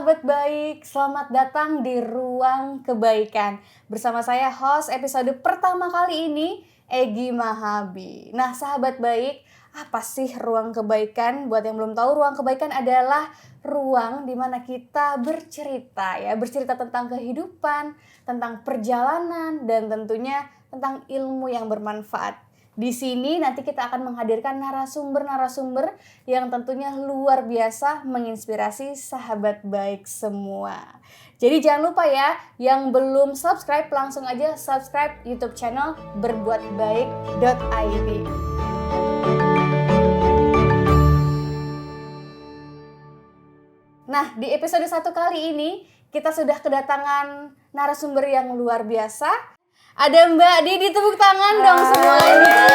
sahabat baik, selamat datang di Ruang Kebaikan. Bersama saya host episode pertama kali ini, Egy Mahabi. Nah sahabat baik, apa sih Ruang Kebaikan? Buat yang belum tahu, Ruang Kebaikan adalah ruang di mana kita bercerita tentang kehidupan, tentang perjalanan, dan tentunya tentang ilmu yang bermanfaat. Di sini nanti kita akan menghadirkan narasumber-narasumber yang tentunya luar biasa menginspirasi sahabat baik semua. Jadi jangan lupa ya, yang belum subscribe langsung aja subscribe YouTube channel berbuatbaik.id. Nah, di episode 1 kali ini kita sudah kedatangan narasumber yang luar biasa. Ada Mbak Didi, tepuk tangan dong semuanya.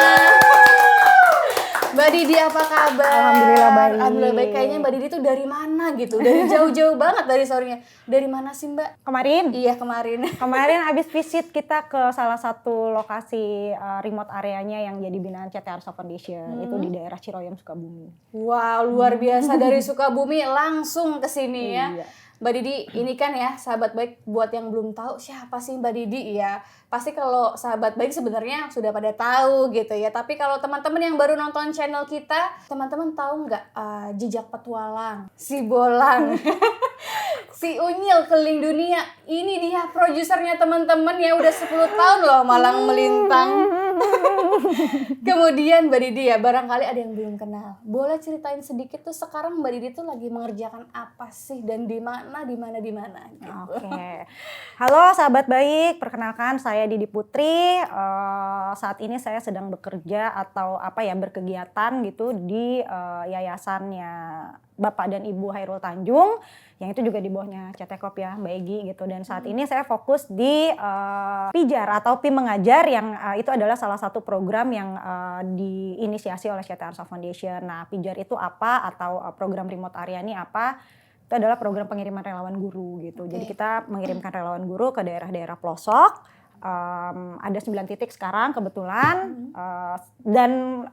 Mbak Didi apa kabar? Alhamdulillah baik. Alhamdulillah baik. Kayaknya Mbak Didi tuh dari mana gitu? Dari jauh-jauh banget dari sore-nya. Dari mana sih Mbak? Kemarin? Iya kemarin. Kemarin habis visit kita ke salah satu lokasi remote areanya yang jadi binaan CT Arsa Foundation. Itu di daerah Ciroyom, Sukabumi. Wow, luar biasa dari Sukabumi langsung ke sini ya. Iya. Mbak Didi, ini kan ya sahabat baik, buat yang belum tahu siapa sih Mbak Didi ya. Pasti kalau sahabat baik sebenarnya sudah pada tahu gitu ya. Tapi kalau teman-teman yang baru nonton channel kita, teman-teman tahu nggak jejak petualang, si Bolang, si Unyil keliling dunia. Ini dia produsernya teman-teman ya, udah 10 tahun loh malang melintang. Kemudian Mbak Didi ya, barangkali ada yang belum kenal. Boleh ceritain sedikit tuh sekarang Mbak Didi tuh lagi mengerjakan apa sih dan di mana gitu. Oke. Halo sahabat baik, perkenalkan saya Didi Putri. Saat ini saya sedang bekerja atau berkegiatan gitu di yayasannya Bapak dan Ibu Hairul Tanjung, yang itu juga di bawahnya CT Corp ya Mbak Egy gitu. Dan saat ini saya fokus di Pijar atau Pi Mengajar yang itu adalah salah satu program yang diinisiasi oleh CT Arsa Foundation. Nah Pijar itu apa atau program remote area ini apa? Itu adalah program pengiriman relawan guru gitu. Okay. Jadi kita mengirimkan relawan guru ke daerah-daerah pelosok. Ada 9 titik sekarang kebetulan. Dan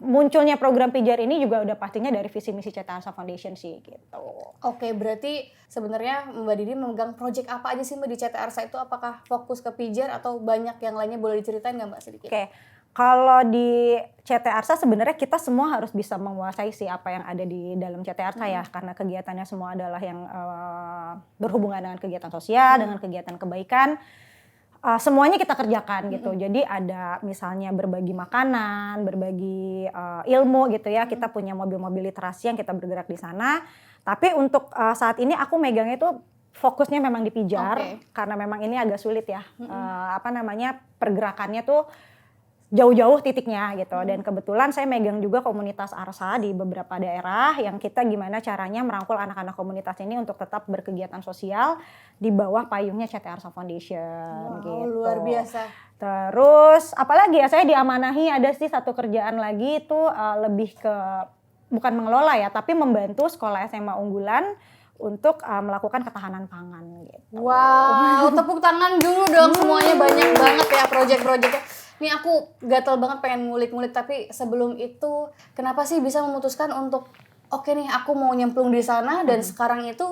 munculnya program Pijar ini juga udah pastinya dari visi misi CT Arsa Foundation sih gitu. Oke, berarti sebenarnya Mbak Didi memegang project apa aja sih Mbak di CT Arsa itu? Apakah fokus ke Pijar atau banyak yang lainnya? Boleh diceritain nggak Mbak sedikit? Oke. Kalau di CT Arsa sebenarnya kita semua harus bisa menguasai sih apa yang ada di dalam CT Arsa ya, karena kegiatannya semua adalah yang berhubungan dengan kegiatan sosial, dengan kegiatan kebaikan. Semuanya kita kerjakan gitu. Jadi ada misalnya berbagi makanan, berbagi ilmu gitu ya. Kita punya mobil-mobil literasi yang kita bergerak di sana. Tapi untuk saat ini aku megangnya itu fokusnya memang di Pijar, karena memang ini agak sulit ya. Pergerakannya tuh jauh-jauh titiknya gitu. Dan kebetulan saya megang juga komunitas Arsa di beberapa daerah yang kita gimana caranya merangkul anak-anak komunitas ini untuk tetap berkegiatan sosial di bawah payungnya CT Arsa Foundation. Wow, gitu. luar biasa. Terus apalagi ya, saya diamanahi ada sih satu kerjaan lagi itu lebih ke bukan mengelola ya, tapi membantu sekolah SMA unggulan untuk melakukan ketahanan pangan gitu. Wow, tepuk tangan dulu dong semuanya, banyak banget ya project-projectnya. Nih aku gatel banget pengen ngulik-ngulik, tapi sebelum itu kenapa sih bisa memutuskan untuk oke nih aku mau nyemplung di sana dan sekarang itu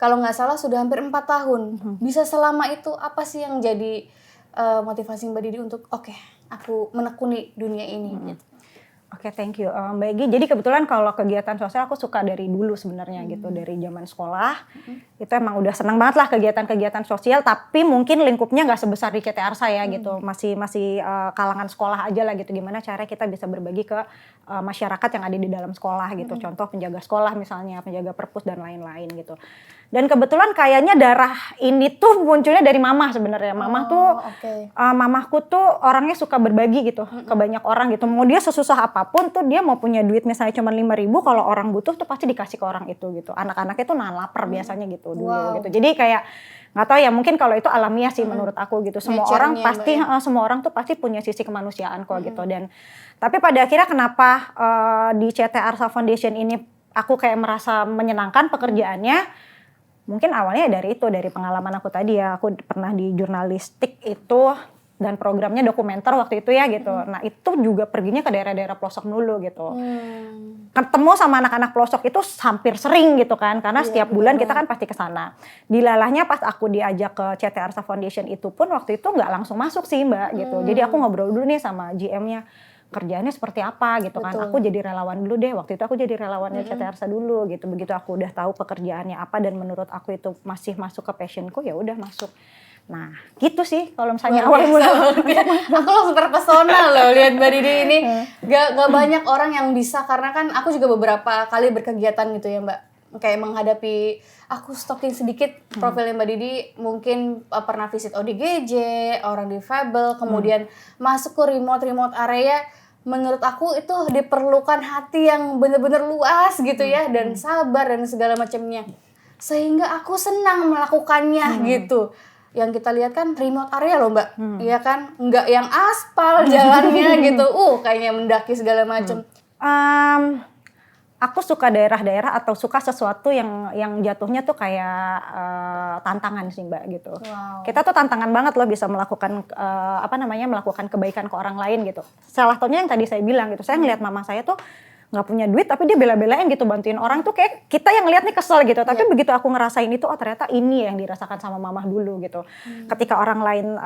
kalau nggak salah sudah hampir 4 tahun. Bisa selama itu apa sih yang jadi motivasi Mbak Didi untuk oke aku menekuni dunia ini gitu. Oke, thank you Mbak Egy. Jadi kebetulan kalau kegiatan sosial aku suka dari dulu sebenarnya gitu, dari zaman sekolah. Itu emang udah senang banget lah kegiatan-kegiatan sosial, tapi mungkin lingkupnya nggak sebesar di CT Arsa ya gitu. Masih kalangan sekolah aja lah gitu. Gimana cara kita bisa berbagi ke masyarakat yang ada di dalam sekolah gitu. Contoh penjaga sekolah misalnya, penjaga perpus dan lain-lain gitu. Dan kebetulan kayaknya darah ini tuh munculnya dari mamah sebenarnya. Mamahku tuh orangnya suka berbagi gitu ke banyak orang gitu. Mau dia sesusah apapun tuh dia mau punya duit misalnya cuma 5.000, kalau orang butuh tuh pasti dikasih ke orang itu gitu. Anak-anaknya tuh nahan lapar biasanya gitu dulu gitu. Jadi kayak nggak tahu ya, mungkin kalau itu alamiah sih menurut aku gitu. Semua orang pasti semua orang tuh pasti punya sisi kemanusiaan kok gitu. Dan tapi pada akhirnya kenapa di CT Arsa Foundation ini aku kayak merasa menyenangkan pekerjaannya? Mungkin awalnya dari pengalaman aku tadi ya, aku pernah di jurnalistik itu dan programnya dokumenter waktu itu ya gitu. Nah itu juga perginya ke daerah-daerah pelosok dulu gitu. Ketemu sama anak-anak pelosok itu hampir sering gitu kan, karena setiap bulan kita kan pasti ke sana. Dilalahnya pas aku diajak ke CT Arsa Foundation itu pun waktu itu nggak langsung masuk sih Mbak gitu. Jadi aku ngobrol dulu nih sama GM-nya, kerjaannya seperti apa gitu kan. Aku jadi relawan dulu deh, waktu itu aku jadi relawannya CT Arsa dulu gitu. Begitu aku udah tahu pekerjaannya apa dan menurut aku itu masih masuk ke passionku, ya udah masuk. Nah gitu sih kalau misalnya awal mula. Aku langsung terpesona loh lihat Mbak Didi ini. Gak banyak orang yang bisa, karena kan aku juga beberapa kali berkegiatan gitu ya Mbak. Kayak menghadapi, aku stalking sedikit profilnya Mbak Didi, mungkin pernah visit ODGJ, orang difabel, kemudian masuk ke remote area. Menurut aku itu diperlukan hati yang benar-benar luas gitu ya, dan sabar dan segala macamnya. Sehingga aku senang melakukannya gitu. Yang kita lihat kan remote area loh Mbak, iya kan, nggak yang aspal jalannya gitu, kayaknya mendaki segala macam. Aku suka daerah-daerah atau suka sesuatu yang jatuhnya tuh kayak tantangan sih Mbak gitu. Wow. Kita tuh tantangan banget loh bisa melakukan melakukan kebaikan ke orang lain gitu. Salah satunya yang tadi saya bilang gitu, saya ngelihat mama saya tuh nggak punya duit tapi dia bela-belain gitu bantuin orang tuh, kayak kita yang lihat nih kesel gitu. Tapi begitu aku ngerasain itu, ternyata ini yang dirasakan sama mamah dulu gitu. Ketika orang lain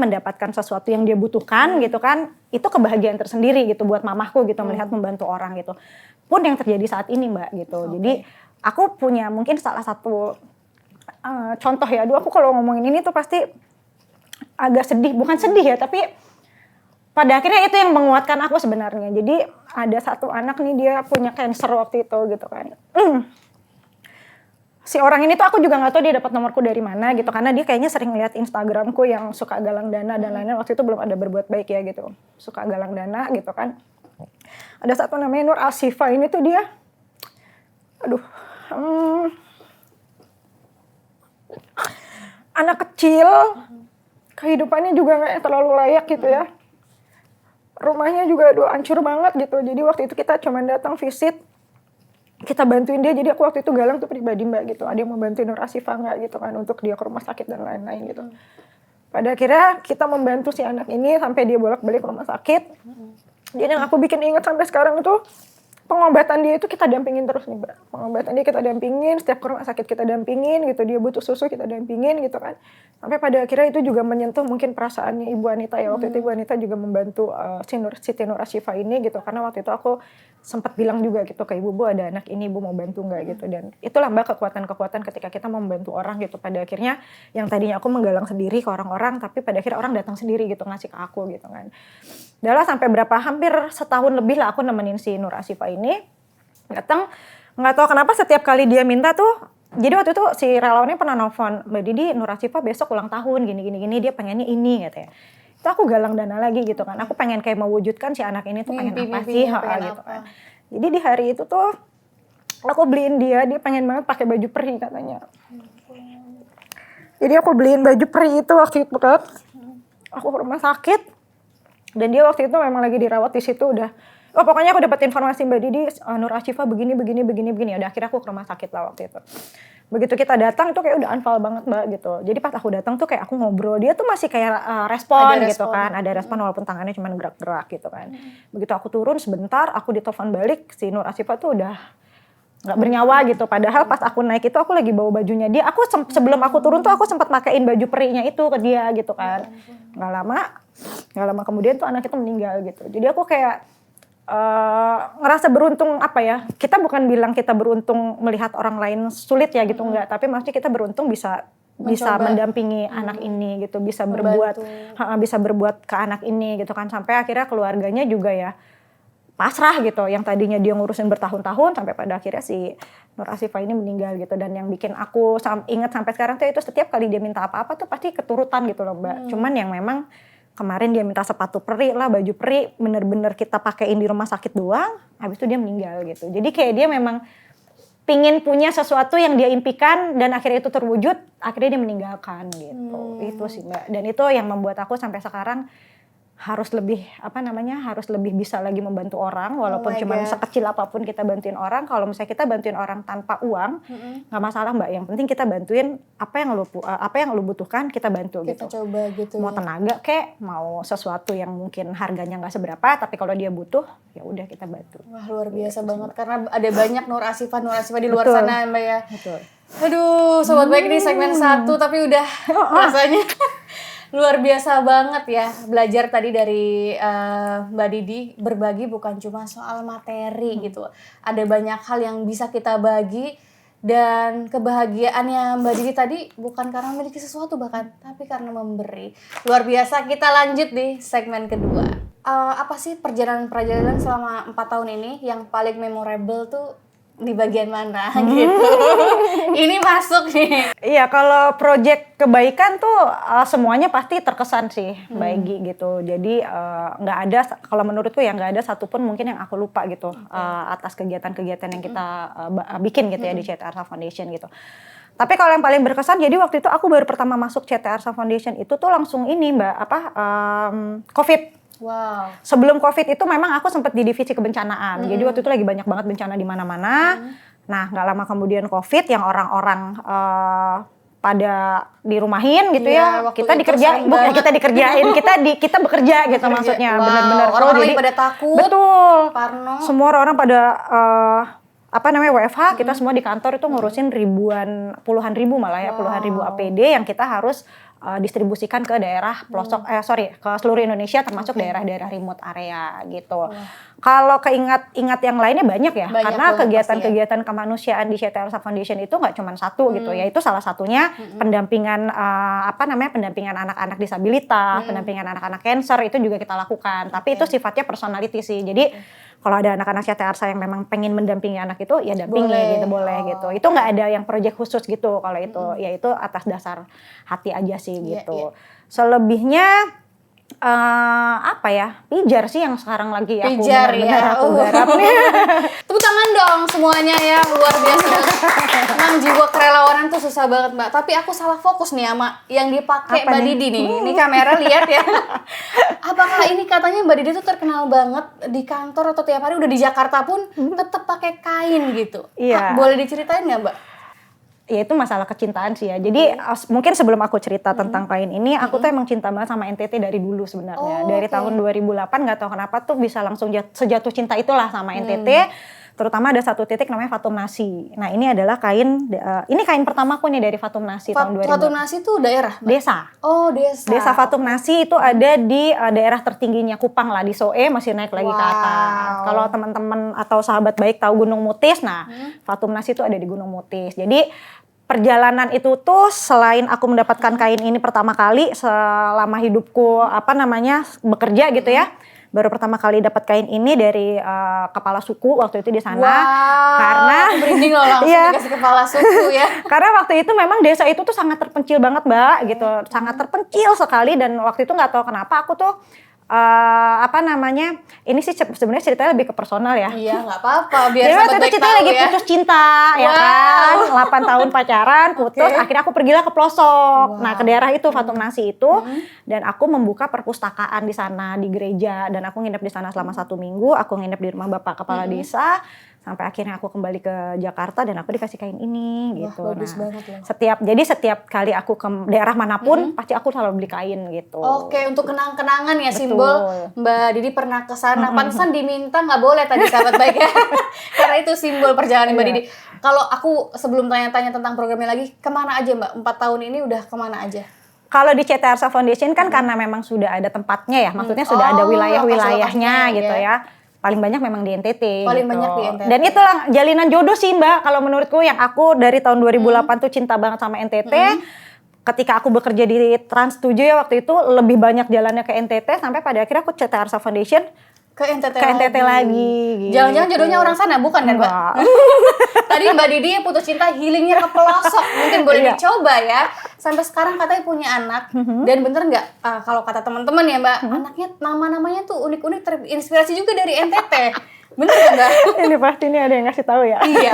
mendapatkan sesuatu yang dia butuhkan gitu kan, itu kebahagiaan tersendiri gitu buat mamahku gitu, melihat membantu orang gitu. Pun yang terjadi saat ini Mbak gitu. Jadi aku punya mungkin salah satu contoh ya. Aduh, aku kalau ngomongin ini tuh pasti agak sedih, bukan sedih ya, tapi pada akhirnya itu yang menguatkan aku sebenarnya. Jadi ada satu anak nih, dia punya cancer waktu itu gitu kan. Si orang ini tuh aku juga nggak tahu dia dapat nomorku dari mana gitu, karena dia kayaknya sering lihat Instagramku yang suka galang dana dan lain-lain. Waktu itu belum ada berbuat baik ya gitu, suka galang dana gitu kan. Ada satu namanya Nur Asifa, ini tuh dia, anak kecil, kehidupannya juga nggak terlalu layak gitu ya. Rumahnya juga hancur banget gitu. Jadi waktu itu kita cuma datang visit, kita bantuin dia. Jadi aku waktu itu galang tuh pribadi Mbak gitu, ada yang mau bantuin Nur Asifa nggak gitu kan, untuk dia ke rumah sakit dan lain-lain gitu. Pada akhirnya kita membantu si anak ini sampai dia bolak-balik ke rumah sakit. Jadi yang aku bikin ingat sampai sekarang itu, pengobatan dia itu kita dampingin terus nih Mbak. Pengobatan dia kita dampingin, setiap ke rumah sakit kita dampingin gitu. Dia butuh susu kita dampingin gitu kan. Sampai pada akhirnya itu juga menyentuh mungkin perasaannya Ibu Anita ya. Waktu itu Ibu Anita juga membantu Siti Nur Asifa ini gitu. Karena waktu itu aku sempat bilang juga gitu ke Ibu, Bu ada anak ini, Bu mau bantu nggak gitu. Dan itulah Mbak kekuatan-kekuatan ketika kita mau membantu orang gitu. Pada akhirnya yang tadinya aku menggalang sendiri ke orang-orang, tapi pada akhirnya orang datang sendiri gitu ngasih ke aku gitu kan. Udah sampai hampir setahun lebih lah aku nemenin si Nur Asifa ini datang. Nggak tahu kenapa setiap kali dia minta tuh, jadi waktu itu si relawannya pernah nelfon, Mbak Didi Nur Asifa besok ulang tahun gini dia pengennya ini katanya. Itu aku galang dana lagi gitu kan, aku pengen kayak mewujudkan si anak ini tuh pengen apa sih gitu kan. Jadi di hari itu tuh aku beliin dia pengen banget pakai baju peri katanya. Jadi aku beliin baju peri itu waktu itu kan, aku ke rumah sakit. Dan dia waktu itu memang lagi dirawat di situ udah. Pokoknya aku dapat informasi Mbak Didi Nur Asifa begini. Udah akhirnya aku ke rumah sakit lah waktu itu. Begitu kita datang itu kayak udah unfall banget Mbak gitu. Jadi pas aku datang tuh kayak aku ngobrol, dia tuh masih kayak respon gitu kan. Ada respon walaupun tangannya cuma gerak-gerak gitu kan. Begitu aku turun sebentar, aku ditelepon balik, si Nur Asifa tuh udah nggak bernyawa gitu. Padahal pas aku naik itu aku lagi bawa bajunya dia. Aku sebelum aku turun tuh aku sempat pakein baju perinya itu ke dia gitu kan. Nggak lama kemudian tuh anak itu meninggal gitu. Jadi aku kayak ngerasa beruntung kita bukan bilang kita beruntung melihat orang lain sulit ya gitu, enggak, tapi maksudnya kita beruntung bisa mendampingi anak ini gitu, bisa berbuat ke anak ini gitu kan, sampai akhirnya keluarganya juga ya pasrah gitu, yang tadinya dia ngurusin bertahun-tahun sampai pada akhirnya si Nur Asifa ini meninggal gitu. Dan yang bikin aku ingat sampai sekarang tuh itu setiap kali dia minta apa-apa tuh pasti keturutan gitu loh Mbak. Cuman yang memang kemarin dia minta sepatu peri lah, baju peri, bener-bener kita pakein di rumah sakit doang, habis itu dia meninggal gitu. Jadi kayak dia memang pingin punya sesuatu yang dia impikan dan akhirnya itu terwujud, akhirnya dia meninggalkan gitu. Itu sih Mbak. Dan itu yang membuat aku sampai sekarang harus lebih harus lebih bisa lagi membantu orang walaupun my cuma God. sekecil apapun kita bantuin orang. Kalau misalnya kita bantuin orang tanpa uang nggak masalah Mbak, yang penting kita bantuin apa yang lu butuhkan, kita bantu Kita gitu. coba gitu. Mau tenaga kek, mau sesuatu yang mungkin harganya nggak seberapa, tapi kalau dia butuh ya udah kita bantu. Wah, luar biasa banget karena ada banyak Nur Asifah di luar Betul. sana Mbak ya. Betul. Aduh, sobat baik ini segmen 1 tapi udah rasanya luar biasa banget ya. Belajar tadi dari Mbak Didi, berbagi bukan cuma soal materi gitu. Ada banyak hal yang bisa kita bagi, dan kebahagiaannya Mbak Didi tadi bukan karena memiliki sesuatu bahkan, tapi karena memberi. Luar biasa. Kita lanjut di segmen kedua. Apa sih perjalanan selama 4 tahun ini yang paling memorable tuh di bagian mana gitu? Ini masuk nih. Iya, kalau project kebaikan tuh semuanya pasti terkesan sih, Mbak Egy gitu. Jadi nggak ada, kalau menurutku ya nggak ada satupun mungkin yang aku lupa gitu atas kegiatan-kegiatan yang kita bikin gitu ya di CT Arsa Foundation gitu. Tapi kalau yang paling berkesan, jadi waktu itu aku baru pertama masuk CT Arsa Foundation itu tuh langsung ini Mbak, COVID. Wow. Sebelum COVID itu memang aku sempat di divisi kebencanaan. Jadi waktu itu lagi banyak banget bencana di mana-mana. Nah, nggak lama kemudian COVID yang orang-orang pada dirumahin gitu Iya, ya. waktu Kita itu dikerjain, sering banget. kita dikerjain, kita bekerja gitu maksudnya. Wow, Benar-benar. orang-orang Jadi lagi pada takut. betul. Parno. Semua orang pada WFH, kita semua di kantor itu ngurusin puluhan ribu malah ya, puluhan ribu APD yang kita harus distribusikan ke daerah pelosok, ke seluruh Indonesia termasuk daerah-daerah remote area gitu. Kalau keingat yang lainnya banyak ya, karena kegiatan-kegiatan kemanusiaan di CT Arsa Foundation itu nggak cuma satu gitu, yaitu salah satunya pendampingan pendampingan anak-anak disabilitas, pendampingan anak-anak cancer itu juga kita lakukan. Tapi itu sifatnya personality sih. Jadi kalau ada anak-anak CT Arsa yang memang pengen mendampingi anak itu, ya dampingi gitu, boleh gitu. Itu nggak ada yang proyek khusus gitu kalau itu, ya itu atas dasar hati aja sih gitu. Selebihnya pijar sih yang sekarang lagi aku benar-benar aku garap nih. Tepuk tangan dong semuanya ya, luar biasa. Emang jiwa kerelawanan tuh susah banget Mbak. Tapi aku salah fokus nih sama yang dipakai Mbak Didi nih. Ini kamera lihat ya. Apakah ini katanya Mbak Didi tuh terkenal banget di kantor atau tiap hari udah di Jakarta pun tetap pakai kain gitu. Iya. Boleh diceritain nggak Mbak? Ya itu masalah kecintaan sih ya. Jadi mungkin sebelum aku cerita tentang kain ini, aku tuh emang cinta banget sama NTT dari dulu sebenarnya. Dari tahun 2008 nggak tahu kenapa tuh bisa langsung sejatuh cinta itulah sama NTT. Terutama ada satu titik namanya Fatum Nasi. Nah ini adalah kain, ini kain pertamaku nih dari Fatum Nasi tahun 2000. Fatum Nasi itu daerah? Desa. Oh desa. Desa Fatum Nasi itu ada di daerah tertingginya Kupang lah, di Soe, masih naik lagi ke atas. Kalau teman-teman atau sahabat baik tahu Gunung Mutis, nah Fatum Nasi itu ada di Gunung Mutis. Jadi perjalanan itu tuh selain aku mendapatkan kain ini pertama kali selama hidupku bekerja gitu ya. Baru pertama kali dapat kain ini dari kepala suku waktu itu di sana. Karena merinding loh langsung dikasih kepala suku ya. Karena waktu itu memang desa itu tuh sangat terpencil banget Mbak gitu. Sangat terpencil sekali, dan waktu itu nggak tahu kenapa aku tuh ini sih sebenarnya ceritanya lebih ke personal ya. Iya, nggak apa-apa. Biar jadi waktu sahabat itu kita lagi putus cinta, ya kan, 8 tahun pacaran, putus, akhirnya aku pergilah ke pelosok. Nah ke daerah itu Fatum Nasi itu, dan aku membuka perpustakaan di sana di gereja, dan aku nginep di sana selama 1 minggu. Aku nginep di rumah bapak kepala desa. Sampai akhirnya aku kembali ke Jakarta dan aku dikasih kain ini gitu. Bagus banget loh. Setiap kali aku ke daerah manapun pasti aku selalu beli kain gitu. Oke, untuk kenang-kenangan ya. Betul. Simbol Mbak Didi pernah kesana. Pantesan diminta nggak boleh tadi sahabat baik ya. Karena itu simbol perjalanan Mbak Didi. Kalau aku sebelum tanya-tanya tentang programnya lagi, kemana aja Mbak? 4 tahun ini udah kemana aja? Kalau di CT Arsa Foundation kan karena memang sudah ada tempatnya ya, maksudnya sudah ada wilayah-wilayahnya gitu ya. Paling banyak memang di NTT. Paling gitu. banyak di NTT. Dan itulah jalinan jodoh sih Mbak, kalau menurutku yang aku dari tahun 2008 tuh cinta banget sama NTT. Ketika aku bekerja di Trans 7 ya waktu itu lebih banyak jalannya ke NTT, sampai pada akhirnya aku CT Arsa Foundation ke NTT lagi. Jangan-jangan jodohnya orang sana, bukan kan Mbak? Tadi Mbak Didi putus cinta healingnya ke pelosok, mungkin boleh dicoba ya. Sampai sekarang katanya punya anak, dan bener nggak kalau kata teman-teman ya Mbak, anaknya nama-namanya tuh unik-unik, terinspirasi juga dari NTT. Bener kan Mbak? Ini pasti ini ada yang ngasih tahu ya. Iya.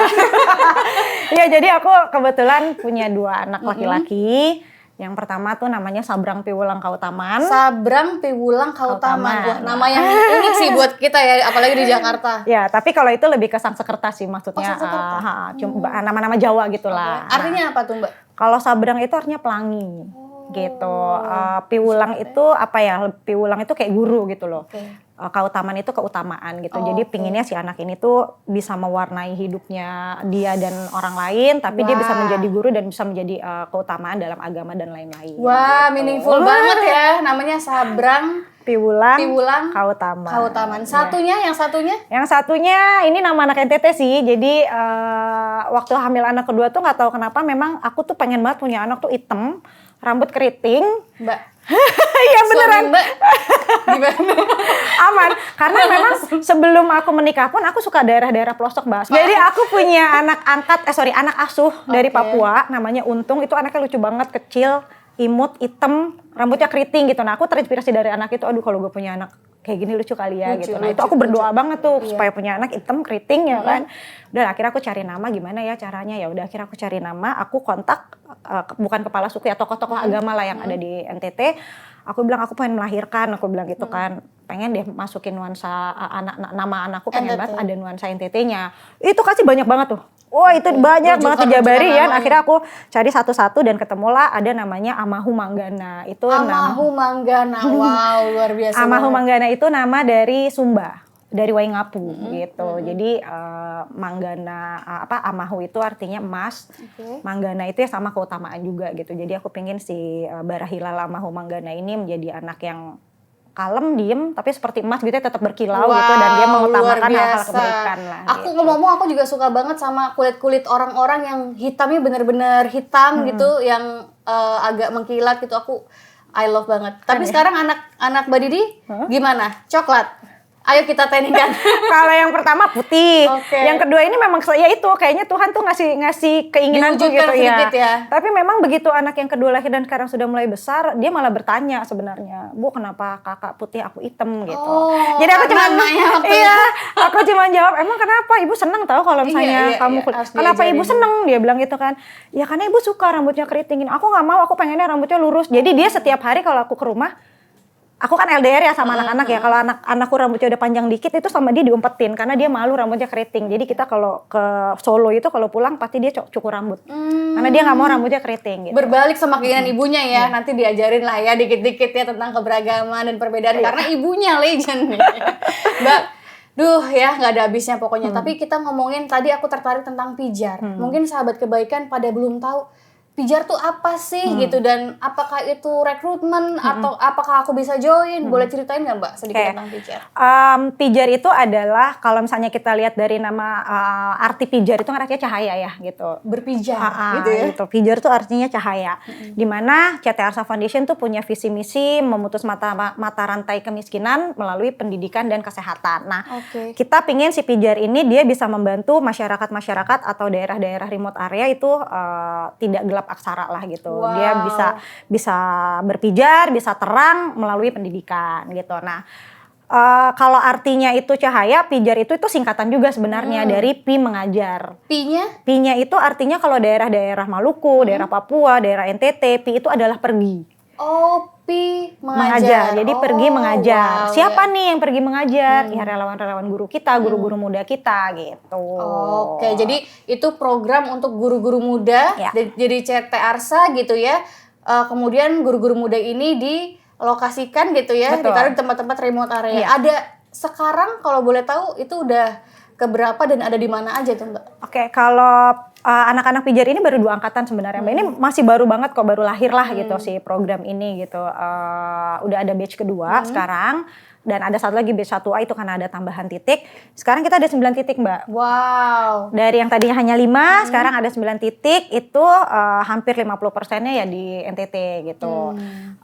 Iya, jadi aku kebetulan punya 2 anak laki-laki. Yang pertama tuh namanya Sabrang Piwulang Kautaman. Sabrang Piwulang Kautaman. Kautaman. Wah, nama yang unik sih buat kita ya, apalagi di Jakarta. Ya, tapi kalau itu lebih ke Sangsekerta sih maksudnya. Sangsekerta. Nama-nama Jawa gitulah. Oke. Artinya apa tuh, Mbak? Kalau Sabrang itu artinya pelangi. Gitu. Piwulang itu apa ya? Piwulang itu kayak guru gitu loh. Oke. Kautaman itu keutamaan gitu. Jadi pinginnya si anak ini tuh bisa mewarnai hidupnya dia dan orang lain, tapi dia bisa menjadi guru dan bisa menjadi keutamaan dalam agama dan lain-lain. Wah, gitu. meaningful banget ya. Namanya Sabrang Piwulang Kautaman. Kautaman. Satunya, yang satunya? Yang satunya ini nama anak NTT sih. Jadi waktu hamil anak kedua tuh nggak tahu kenapa memang aku tuh pengen banget punya anak tuh hitam, rambut keriting. Mbak. Iya beneran. Mbak gimana? Aman. Karena memang sebelum aku menikah pun aku suka daerah-daerah pelosok, Mbak. Jadi aku punya anak asuh dari Papua, namanya Untung. Itu anaknya lucu banget, kecil, imut, hitam, rambutnya keriting gitu. Nah, aku terinspirasi dari anak itu. Aduh, kalau gue punya anak kayak gini lucu kali ya gitu. Nah, itu aku berdoa banget tuh supaya punya anak hitam, keriting ya kan. Udah akhirnya aku cari nama, gimana ya caranya. Ya udah akhirnya aku cari nama, aku kontak bukan kepala suku ya, tokoh-tokoh agama lah yang ada di NTT. Aku bilang aku pengen melahirkan, aku bilang gitu kan. Pengen deh masukin nuansa nama anakku, pengen banget ada nuansa NTT-nya. Itu kasih banyak banget tuh. Wah, itu banyak banget dijabari ya. Akhirnya aku cari satu-satu dan ketemulah ada namanya Amahu Manggana. Itu Amahu Manggana. Wow, luar biasa. Amahu Manggana itu nama dari Sumba, dari Waingapu gitu. Jadi Manggana Amahu itu artinya emas. Manggana itu ya sama keutamaan juga gitu. Jadi aku pengen si Barahilal Amahu Manggana ini menjadi anak yang kalem, diem, tapi seperti emas gitu ya, tetap berkilau gitu, dan dia mengutamakan hal-hal kebaikan lah. Aku gitu. ngomong-ngomong, aku juga suka banget sama kulit-kulit orang-orang yang hitamnya bener-bener hitam gitu, yang agak mengkilat gitu. I love banget. Tapi sekarang anak Mbak Didi gimana? Coklat? Ayo kita tandingkan. Kalau yang pertama putih, yang kedua ini memang ya itu kayaknya Tuhan tuh ngasih keinginan tuh gitu ya. Tapi memang begitu anak yang kedua lahir dan sekarang sudah mulai besar, dia malah bertanya sebenarnya, Bu kenapa kakak putih aku hitam gitu. Jadi aku cuma jawab, emang kenapa Ibu seneng tahu kalau misalnya kamu kenapa Ibu seneng, dia bilang gitu kan. Ya karena Ibu suka rambutnya keritingin. Aku nggak mau, aku pengennya rambutnya lurus. Jadi dia setiap hari kalau aku ke rumah, aku kan LDR ya sama anak-anak ya. Kalau anakku rambutnya udah panjang dikit itu sama dia diumpetin karena dia malu rambutnya keriting. Jadi kita kalau ke Solo itu kalau pulang pasti dia cukur rambut. Karena dia nggak mau rambutnya keriting gitu. Berbalik sama keinginan ibunya ya. Nanti diajarin lah ya dikit-dikit ya tentang keberagaman dan perbedaan karena ibunya legend nih. Mbak, ya nggak ada habisnya pokoknya. Tapi kita ngomongin tadi aku tertarik tentang pijar. Mungkin sahabat kebaikan pada belum tahu pijar tuh apa sih gitu, dan apakah itu rekrutmen atau apakah aku bisa join? Boleh ceritain nggak Mbak sedikit tentang pijar? Pijar itu adalah kalau misalnya kita lihat dari nama arti pijar itu artinya cahaya ya gitu. Berpijar gitu ya. Gitu. Pijar itu artinya cahaya. Dimana CT Arsa Foundation tuh punya visi misi memutus mata rantai kemiskinan melalui pendidikan dan kesehatan. Nah, kita pingin si pijar ini dia bisa membantu masyarakat-masyarakat atau daerah-daerah remote area itu tidak gelap aksara lah gitu. Dia bisa berpijar, bisa terang melalui pendidikan gitu. Nah, kalau artinya itu cahaya, pijar itu singkatan juga sebenarnya dari pi mengajar. Pi-nya itu artinya kalau daerah-daerah Maluku, daerah Papua, daerah NTT, pi itu adalah pergi. Pi mengajar. Jadi pergi mengajar. Siapa nih yang pergi mengajar? Ya relawan-relawan guru kita, guru-guru muda kita gitu. Jadi itu program untuk guru-guru muda. Jadi CT Arsa gitu ya. Kemudian guru-guru muda ini dilokasikan gitu ya, ditaruh di tempat-tempat remote area. Ada sekarang kalau boleh tahu itu udah keberapa dan ada di mana aja tuh Mbak? Kalau anak-anak pijar ini baru 2 angkatan sebenarnya Mbak. Ini masih baru banget kok, baru lahir lah gitu si program ini gitu. Udah ada batch kedua sekarang. Dan ada satu lagi batch 1A itu karena ada tambahan titik. Sekarang kita ada 9 titik Mbak. Wow. Dari yang tadinya hanya 5, sekarang ada 9 titik. Itu hampir 50%-nya ya di NTT gitu.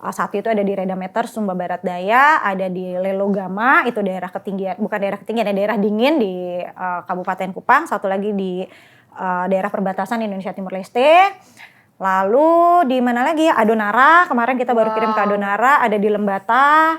Satu itu ada di Redameter, Sumba Barat Daya. Ada di Lelogama, itu daerah ketinggian. Bukan daerah ketinggian, daerah dingin di Kabupaten Kupang. Satu lagi di daerah perbatasan Indonesia Timur Leste. Lalu di mana lagi ya? Adonara, kemarin kita baru kirim ke Adonara. Ada di Lembata.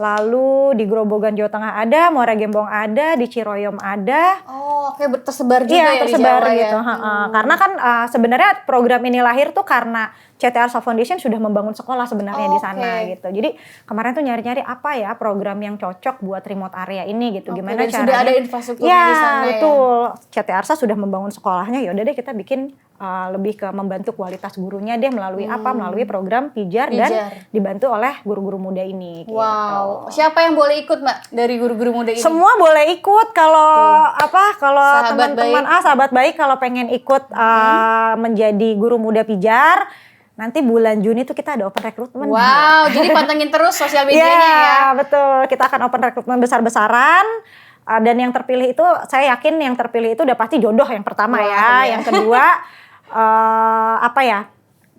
lalu di Grobogan Jawa Tengah ada, Muara Gembong ada, di Ciroyom ada. Oh, oke, tersebar juga Iya, ya tersebar di Jawa gitu. ya. Karena kan sebenarnya program ini lahir tuh karena CT Arsa Foundation sudah membangun sekolah sebenarnya di sana gitu. Jadi kemarin tuh nyari-nyari apa ya program yang cocok buat remote area ini gitu. Oke, Gimana dan caranya? sudah ada infrastrukturnya Ya, di sana betul. CT Arsa sudah membangun sekolahnya. Ya udah deh kita bikin lebih ke membantu kualitas gurunya deh melalui apa? Melalui program Pijar dan dibantu oleh guru-guru muda ini. Wow. Gitu. Siapa yang boleh ikut, Mbak, dari guru-guru muda ini? Semua boleh ikut kalau kalau Sahabat teman-teman baik. sahabat baik kalau pengen ikut menjadi guru muda Pijar, nanti bulan Juni tuh kita ada open recruitment. Wow, jadi pantengin terus sosial medianya ya. Iya, betul. Kita akan open recruitment besar-besaran. Dan yang terpilih itu, saya yakin yang terpilih itu udah pasti jodoh yang pertama. Iya. Yang kedua,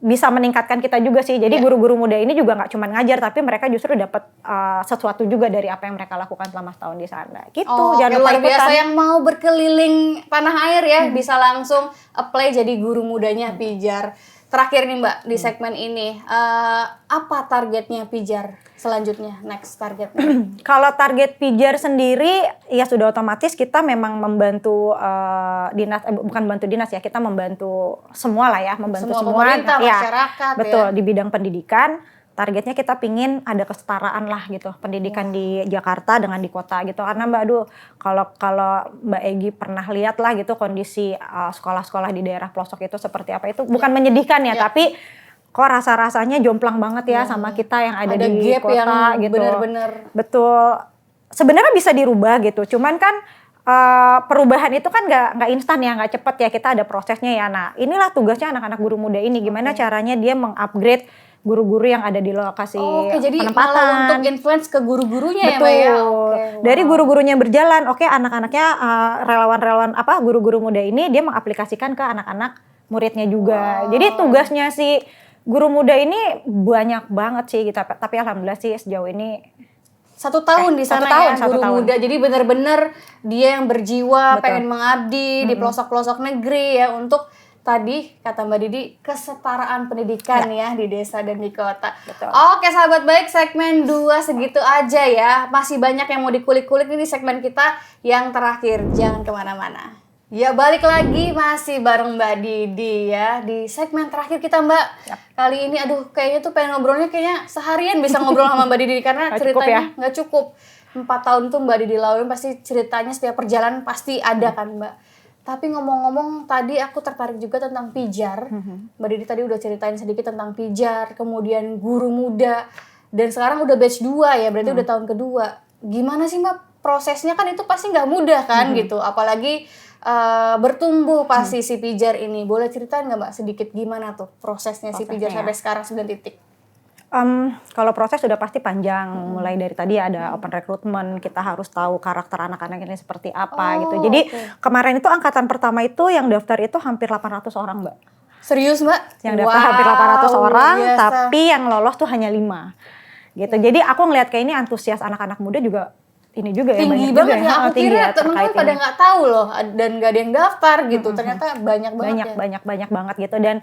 bisa meningkatkan kita juga sih. Jadi guru-guru muda ini juga nggak cuma ngajar, tapi mereka justru dapat sesuatu juga dari apa yang mereka lakukan selama setahun di sana. Gitu. Jangan lupa lupa biasa yang mau berkeliling tanah air ya, bisa langsung apply jadi guru mudanya Pijar. Terakhir nih Mbak, di segmen ini, apa targetnya Pijar selanjutnya, next targetnya? Kalau target Pijar sendiri, ya sudah otomatis kita memang membantu dinas, bukan bantu dinas ya, kita membantu semua lah ya, membantu semua pemerintah, masyarakat betul, ya. di bidang pendidikan. Targetnya kita pingin ada kesetaraan lah gitu, pendidikan di Jakarta dengan di kota gitu. Karena Mbak, kalau Mbak Egi pernah lihat lah gitu kondisi sekolah-sekolah di daerah pelosok itu seperti apa, itu bukan menyedihkan ya, tapi kok rasa-rasanya jomplang banget ya sama kita yang ada di gap kota yang gitu. benar-benar. Betul. Sebenarnya bisa dirubah gitu, cuman kan perubahan itu kan nggak instan ya, nggak cepet ya, kita ada prosesnya ya. Nah inilah tugasnya anak-anak guru muda ini, gimana caranya dia mengupgrade guru-guru yang ada di lokasi jadi penempatan. malah untuk influence ke guru-gurunya Betul. ya Mbak ya? Dari guru-gurunya berjalan, anak-anaknya relawan-relawan guru-guru muda ini dia mengaplikasikan ke anak-anak muridnya juga. Jadi tugasnya si guru muda ini banyak banget sih kita, tapi alhamdulillah sih sejauh ini 1 tahun di sana ya, guru muda. Jadi benar-benar dia yang berjiwa pengen mengabdi di pelosok-pelosok negeri ya, untuk tadi kata Mbak Didi kesetaraan pendidikan ya di desa dan di kota. Betul. Oke sahabat baik, segmen 2 segitu aja ya. Masih banyak yang mau dikulik-kulik nih di segmen kita yang terakhir. Jangan kemana-mana. Ya balik lagi masih bareng Mbak Didi ya di segmen terakhir kita Mbak. Kali ini kayaknya tuh pengen ngobrolnya kayaknya seharian bisa ngobrol sama Mbak Didi karena ceritanya nggak cukup. 4 tahun tuh Mbak Didi lalui pasti ceritanya setiap perjalanan pasti ada kan Mbak. Tapi ngomong-ngomong tadi aku tertarik juga tentang Pijar. Mbak Didi tadi udah ceritain sedikit tentang Pijar, kemudian guru muda, dan sekarang udah batch 2 ya, berarti udah tahun kedua. Gimana sih Mbak prosesnya, kan itu pasti nggak mudah kan gitu, apalagi bertumbuh pasti si Pijar ini. Boleh ceritain nggak Mbak sedikit gimana tuh prosesnya si Pijar sampai sekarang 9 titik? Kalau proses sudah pasti panjang, mulai dari tadi ada open recruitment, kita harus tahu karakter anak-anak ini seperti apa gitu. Jadi kemarin itu angkatan pertama itu yang daftar itu hampir 800 orang Mbak. Serius Mbak? Yang daftar hampir 800 orang, tapi yang lolos tuh hanya 5 gitu. Jadi aku ngelihat kayak ini antusias anak-anak muda juga ini juga ya, tinggi banyak banget juga ya. Aku kira teman-teman pada nggak tahu loh dan nggak ada yang daftar gitu. Ternyata banyak banget gitu. Dan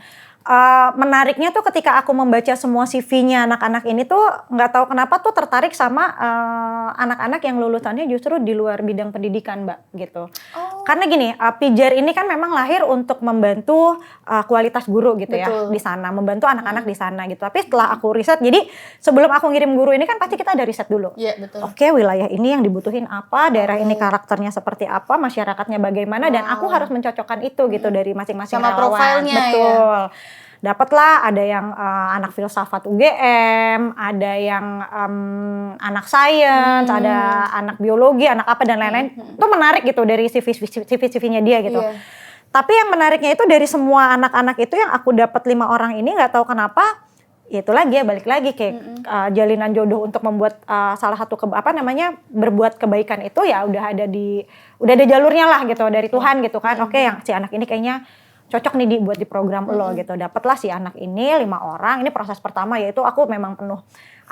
menariknya tuh ketika aku membaca semua CV-nya anak-anak ini tuh nggak tahu kenapa tuh tertarik sama anak-anak yang lulusannya justru di luar bidang pendidikan Mbak gitu. Karena gini, Pijar ini kan memang lahir untuk membantu kualitas guru gitu ya di sana, membantu anak-anak di sana gitu. Tapi setelah aku riset, jadi sebelum aku ngirim guru ini kan pasti kita ada riset dulu. Iya betul. Oke, wilayah ini yang dibutuhin apa, daerah ini karakternya seperti apa, masyarakatnya bagaimana, dan aku harus mencocokkan itu gitu dari masing-masing sama relawan. profilnya Betul. Ya. Dapatlah ada yang anak filsafat UGM, ada yang anak sains, ada anak biologi, anak apa dan lain-lain. Itu menarik gitu dari CV-nya dia gitu. Tapi yang menariknya itu dari semua anak-anak itu yang aku dapat 5 orang ini nggak tahu kenapa, itu lagi ya balik lagi kayak jalinan jodoh untuk membuat salah satu berbuat kebaikan itu ya udah ada jalurnya lah gitu dari Tuhan gitu kan. Oke, yang si anak ini kayaknya cocok nih buat di program lo gitu. Dapatlah si anak ini 5 orang. Ini proses pertama, yaitu aku memang penuh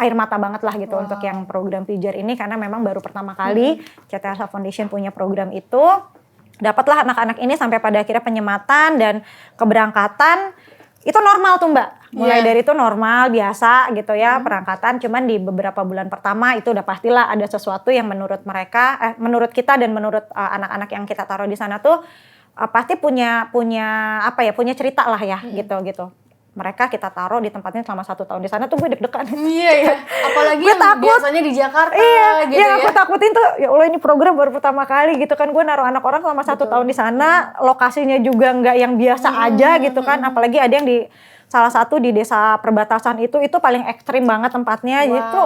air mata banget lah gitu untuk yang program Pijar ini, karena memang baru pertama kali CT Arsa Foundation punya program itu. Dapatlah anak-anak ini sampai pada akhirnya penyematan dan keberangkatan. Itu normal tuh Mbak, mulai Iya. dari itu normal, biasa gitu ya perangkatan. Cuman di beberapa bulan pertama itu udah pastilah ada sesuatu yang menurut mereka, menurut kita dan menurut anak-anak yang kita taruh di sana tuh pasti punya apa ya, punya cerita lah ya gitu. Mereka kita taruh di tempatnya selama 1 tahun di sana tuh gue deg-degan. Iya ya, apalagi Gue yang takut. biasanya di Jakarta gitu Yang aku ya. takutin tuh, ya Allah ini program baru pertama kali gitu kan, gue naruh anak orang selama 1 tahun di sana, lokasinya juga nggak yang biasa aja gitu kan, apalagi ada yang di salah satu di desa perbatasan itu paling ekstrim banget tempatnya Wow. gitu.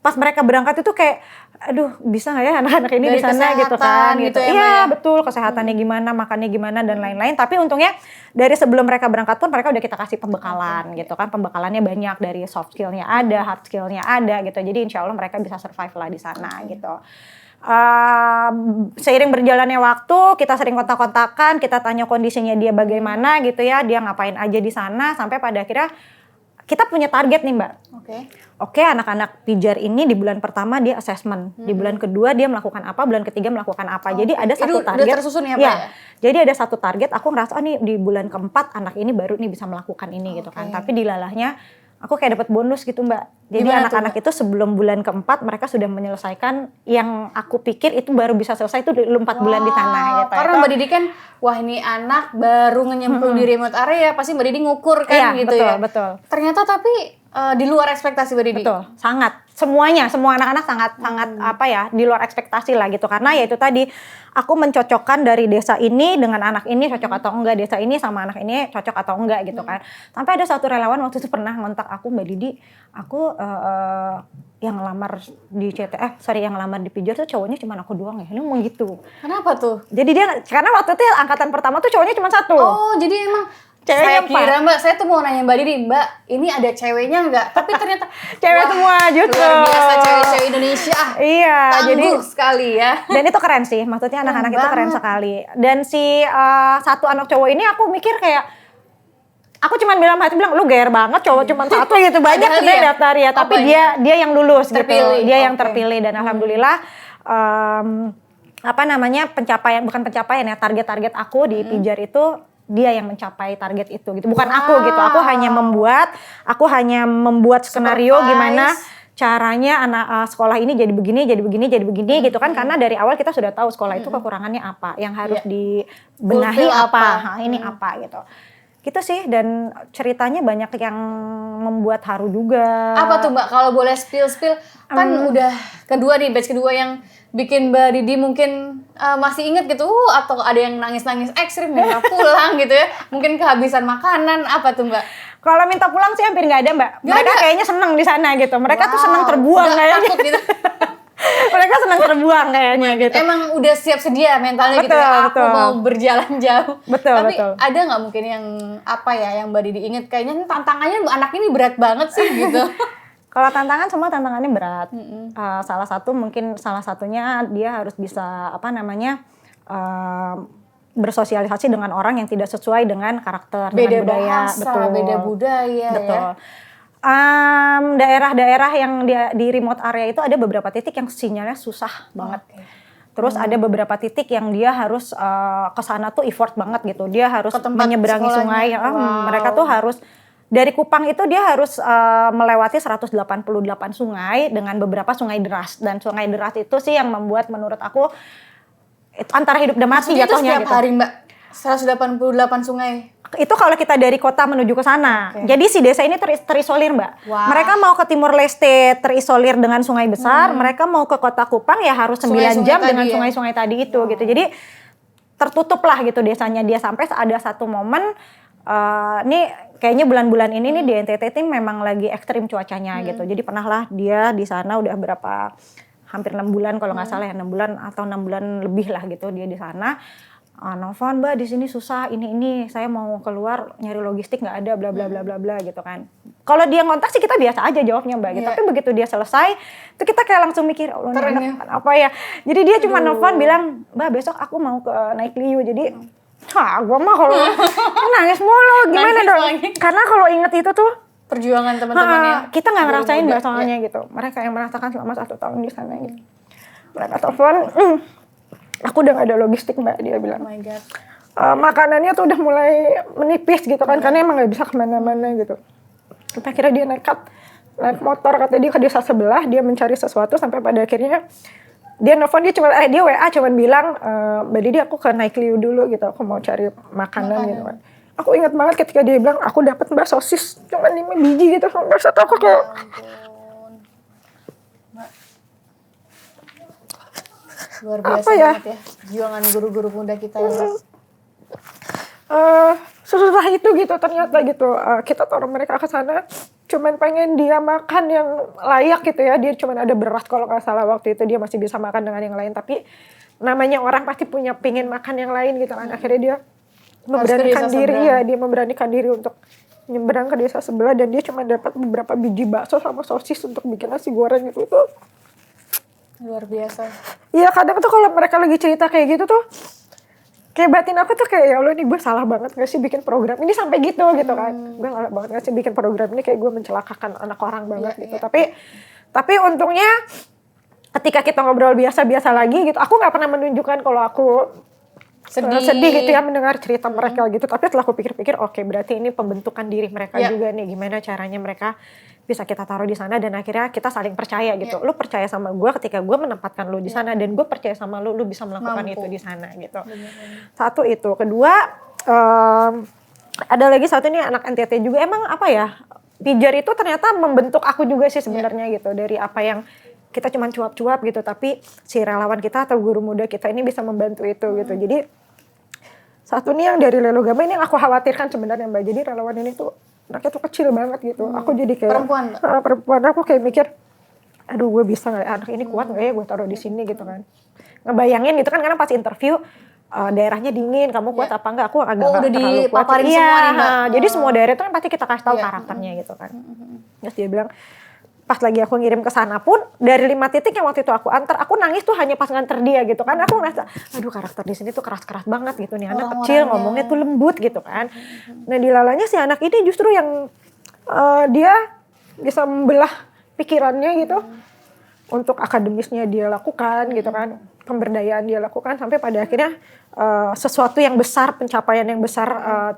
Pas mereka berangkat itu kayak, aduh bisa nggak ya anak-anak ini Dari di sana gitu kesehatan kan? gitu ya, Mbak, Iya ya? betul, kesehatannya gimana, makannya gimana dan lain-lain. Tapi untungnya dari sebelum mereka berangkat pun mereka udah kita kasih pembekalan gitu kan. Pembekalannya banyak, dari soft skillnya ada, hard skillnya ada gitu. Jadi insya Allah mereka bisa survive lah di sana gitu. Seiring berjalannya waktu kita sering kontak-kontakan, kita tanya kondisinya dia bagaimana gitu ya, dia ngapain aja di sana, sampai pada akhirnya kita punya target nih Mbak. Oke, anak-anak pijar ini di bulan pertama dia assessment, di bulan kedua dia melakukan apa, bulan ketiga melakukan apa. Jadi ada satu Itu target. udah tersusun ya Pak ya? Jadi ada satu target. Aku ngerasa nih di bulan keempat anak ini baru nih bisa melakukan ini gitu kan. Tapi dilalahnya aku kayak dapat bonus gitu Mbak. Jadi Gimana anak-anak itu sebelum bulan keempat mereka sudah menyelesaikan yang aku pikir itu baru bisa selesai itu 4 bulan di sana gitu. Karena Mbak Didi kan, wah ini anak baru nyemplung di remote area, pasti Mbak Didi ngukur kan Iya, gitu betul, ya. betul. Ternyata tapi di luar ekspektasi Mbak Didi. Betul, sangat. Semua anak-anak sangat apa ya, di luar ekspektasi lah gitu. Karena ya itu tadi, aku mencocokkan dari desa ini dengan anak ini cocok atau enggak, desa ini sama anak ini cocok atau enggak gitu kan. Sampai ada satu relawan waktu itu pernah ngontak aku, Mbak Didi, aku yang ngelamar di yang ngelamar di Pijar tuh cowoknya cuma aku doang ya. Ini ngomong gitu. Kenapa tuh? Jadi dia, karena waktu itu angkatan pertama tuh cowoknya cuma 1. Oh, jadi emang Ceweknya saya kira Mbak, saya tuh mau nanya Mbak Didi, Mbak, ini ada ceweknya enggak? Tapi ternyata Cewek wah, semua justru. luar biasa cewek-cewek Indonesia. Iya, Tangguh jadi sekali ya. dan itu keren sih, maksudnya anak-anak itu keren banget. sekali. Dan si satu anak cowok ini aku mikir kayak, aku cuman bilang lu GR banget, cowok cuman 1 gitu, banyak Padahal sebenarnya iya. daftar ya, tapi banyak. dia yang lulus Terpilih, gitu, dia yang oke. terpilih dan alhamdulillah bukan pencapaian ya, target-target aku di Pijar itu dia yang mencapai target itu gitu, bukan aku gitu, aku hanya membuat skenario Supervise. gimana caranya anak sekolah ini jadi begini gitu kan, karena dari awal kita sudah tahu sekolah itu kekurangannya apa, yang harus dibenahi Fulfill apa, apa. ini apa gitu sih. Dan ceritanya banyak yang membuat haru juga. Apa tuh Mbak, kalau boleh spill kan udah kedua nih, batch kedua yang bikin Mbak Didi mungkin masih inget gitu, atau ada yang nangis-nangis ekstrim minta pulang gitu ya, mungkin kehabisan makanan, apa tuh Mbak? Kalau minta pulang sih hampir nggak ada Mbak. Mereka kayaknya seneng di sana gitu. Mereka tuh seneng terbuang Nggak kayaknya. takut gitu. Mereka seneng terbuang kayaknya gitu. Emang udah siap sedia mentalnya gitu ya, aku Betul. mau berjalan jauh. Betul, Tapi betul. ada nggak mungkin yang yang Mbak Didi inget, kayaknya tantangannya anak ini berat banget sih gitu. Kalau semua tantangannya berat. Salah satunya dia harus bisa bersosialisasi dengan orang yang tidak sesuai dengan karakter, Beda dengan budaya. bahasa, beda budaya Betul. ya. Daerah-daerah yang di remote area itu ada beberapa titik yang sinyalnya susah banget. Terus ada beberapa titik yang dia harus ke sana tuh effort banget gitu. Dia harus Ke tempat menyeberangi sekolahnya. sungai. Wow. Mereka tuh harus dari Kupang itu dia harus melewati 188 sungai dengan beberapa sungai deras. Dan sungai deras itu sih yang membuat menurut aku itu antara hidup dan mati Maksudnya itu jatuhnya setiap gitu. hari Mbak, 188 sungai. Itu kalau kita dari kota menuju ke sana. Jadi si desa ini terisolir Mbak. Wah. Mereka mau ke Timur Leste terisolir dengan sungai besar, mereka mau ke kota Kupang ya harus 9 Sungai-sungai jam tadi dengan ya? sungai-sungai tadi itu gitu. Jadi tertutup lah gitu desanya dia, sampai ada satu momen ini kayaknya bulan-bulan ini nih di NTT ini memang lagi ekstrim cuacanya gitu. Jadi pernah lah dia di sana udah hampir 6 bulan kalau nggak salah ya, 6 bulan atau 6 bulan lebih lah gitu dia di sana. Nelfon, Mbak di sini susah ini saya mau keluar nyari logistik nggak ada bla bla bla bla bla gitu kan. Kalau dia ngontak sih kita biasa aja jawabnya Mbak gitu. Tapi begitu dia selesai itu kita kayak langsung mikir Allah ini anak apa ya. Jadi dia cuma nelfon bilang, Mbak besok aku mau ke naik Liu, jadi gue mah kalau nangis mulu gimana Nangis dong. lagi. Karena kalau inget itu tuh Perjuangan teman-temannya. kita nggak ngerasain Mbak muda, soalnya gitu. Mereka yang merasakan selama 1 tahun di sana gitu. Mereka telepon, aku udah gak ada logistik Mbak, dia bilang. Oh my God. makanannya tuh udah mulai menipis gitu kan, karena emang nggak bisa kemana-mana gitu. Sampai akhirnya dia nekat naik motor, katanya dia ke desa sebelah, dia mencari sesuatu, sampai pada akhirnya dia nelfon, dia WA cuman bilang, Mbak Didi aku ke Naikliu dulu gitu, aku mau cari makanan gitu kan. Aku ingat banget ketika dia bilang aku dapat Mbak sosis cuma 5 biji gitu, sampai saat aku kayak luar biasa apa ya? banget ya perjuangan guru-guru muda kita ya, Mbak. Sesusah itu gitu ternyata gitu. Kita taruh mereka ke sana cuman pengen dia makan yang layak gitu ya. Dia cuman ada beras kalau nggak salah waktu itu, dia masih bisa makan dengan yang lain, tapi namanya orang pasti punya pingin makan yang lain gitu kan. Akhirnya dia memberanikan diri ya, dia memberanikan diri untuk nyebrang ke desa sebelah, dan dia cuma dapat beberapa biji bakso sama sosis untuk bikin nasi goreng itu Luar biasa. Iya, kadang tuh kalau mereka lagi cerita kayak gitu tuh kayak batin aku tuh kayak, ya Allah nih gue salah banget gak sih bikin program ini sampai gitu kan. Gue salah banget gak sih bikin program ini, kayak gue mencelakakan anak orang banget gitu. Tapi untungnya ketika kita ngobrol biasa-biasa lagi gitu, aku gak pernah menunjukkan kalau aku sedih gitu ya mendengar cerita mereka gitu. Tapi setelah aku pikir-pikir, oke, berarti ini pembentukan diri mereka juga nih, gimana caranya mereka bisa kita taruh di sana, dan akhirnya kita saling percaya gitu. Lu percaya sama gue ketika gue menempatkan lu di sana, dan gue percaya sama lu bisa melakukan itu di sana gitu. Satu itu. Kedua, ada lagi satu nih anak NTT juga, emang apa ya, Pijar itu ternyata membentuk aku juga sih sebenarnya gitu, dari apa yang kita cuma cuap-cuap gitu, tapi si relawan kita atau guru muda kita ini bisa membantu itu gitu. Jadi satu nih yang dari Lelogama ini yang aku khawatirkan sebenarnya Mbak. Jadi relawan ini tuh anaknya tuh kecil banget gitu. Aku jadi kayak perempuan, aku kayak mikir, aduh gue bisa nggak, anak ini kuat nggak ya gue taruh di sini gitu kan. Ngebayangin gitu kan, karena pas interview daerahnya dingin, kamu kuat apa enggak? Aku agak udah terlalu kuat. dipaparin semua nih Mbak. Jadi semua daerah itu kan pasti kita kasih tahu karakternya gitu kan. Terus dia bilang, pas lagi aku ngirim ke sana pun, dari 5 titik yang waktu itu aku antar, aku nangis tuh hanya pas nganter dia gitu kan. Aku ngerasa, aduh karakter di sini tuh keras-keras banget gitu nih, anak kecil ngomongnya tuh lembut gitu kan. Nah dilalanya si anak ini justru yang dia bisa membelah pikirannya gitu, untuk akademisnya dia lakukan gitu kan, pemberdayaan dia lakukan, sampai pada akhirnya sesuatu yang besar, pencapaian yang besar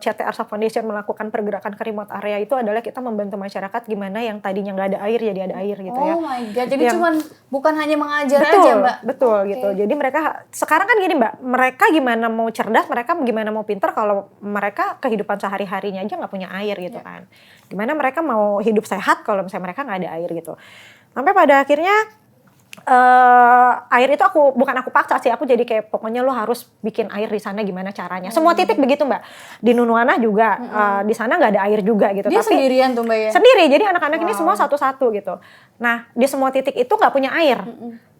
CT Arsa Foundation melakukan pergerakan ke remote area itu adalah kita membantu masyarakat gimana yang tadinya nggak ada air jadi ada air gitu ya. Oh my God, jadi cuman bukan hanya mengajar betul, aja Mbak. Betul gitu. Jadi mereka sekarang kan gini Mbak, mereka gimana mau cerdas, mereka gimana mau pintar kalau mereka kehidupan sehari-harinya aja nggak punya air gitu kan. Gimana mereka mau hidup sehat kalau misalnya mereka nggak ada air gitu. Sampai pada akhirnya air itu bukan aku paksa sih, aku jadi kayak pokoknya lo harus bikin air di sana gimana caranya. Semua titik begitu Mbak. Di Nunuana juga di sana nggak ada air juga gitu. Dia tapi sendirian tuh Mbak ya? Sendiri, jadi anak-anak ini semua satu-satu gitu. Nah di semua titik itu nggak punya air.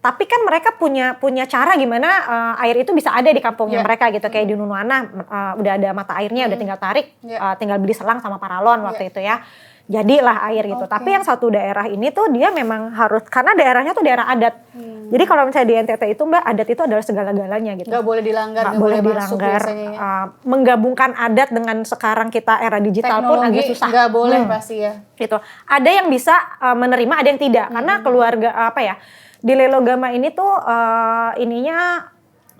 Tapi kan mereka punya cara gimana air itu bisa ada di kampungnya mereka gitu. Kayak di Nunuana udah ada mata airnya, udah tinggal tarik, tinggal beli selang sama paralon waktu itu ya. Jadilah air gitu. Tapi yang satu daerah ini tuh dia memang harus, karena daerahnya tuh daerah adat. Jadi kalau misalnya di NTT itu Mbak, adat itu adalah segala-galanya gitu. Gak boleh dilanggar, gak boleh dilanggar. Menggabungkan adat dengan sekarang kita era digital teknologi pun agak susah. Gak boleh pasti ya. Gitu. Ada yang bisa menerima, ada yang tidak. Karena keluarga apa ya, di Lelogama ini tuh ininya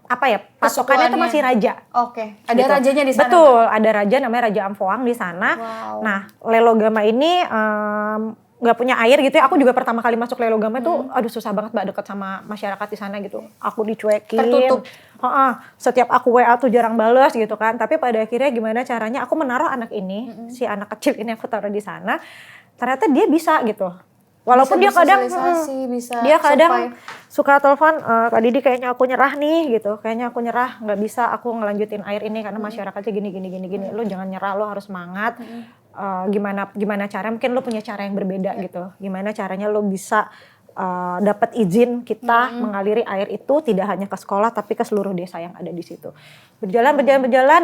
apa ya, patokannya itu masih raja. Oke, ada gitu. rajanya di sana. Betul, ada raja namanya Raja Amfoang di sana. Nah, Lelogama ini nggak punya air gitu ya. Aku juga pertama kali masuk Lelogama tuh, aduh susah banget Mbak deket sama masyarakat di sana gitu. Aku dicuekin. Tertutup. Setiap aku WA tuh jarang bales gitu kan. Tapi pada akhirnya gimana caranya aku menaruh anak ini, si anak kecil ini aku taruh di sana. Ternyata dia bisa gitu. Walaupun dia kadang suka telepon, Kak Didi kayaknya aku nyerah nih gitu, kayaknya aku nyerah, nggak bisa aku ngelanjutin air ini karena masyarakatnya gini. Lu jangan nyerah, lu harus semangat. Gimana cara, mungkin lu punya cara yang berbeda gitu. Gimana caranya lu bisa dapat izin kita mengaliri air itu tidak hanya ke sekolah tapi ke seluruh desa yang ada di situ. Berjalan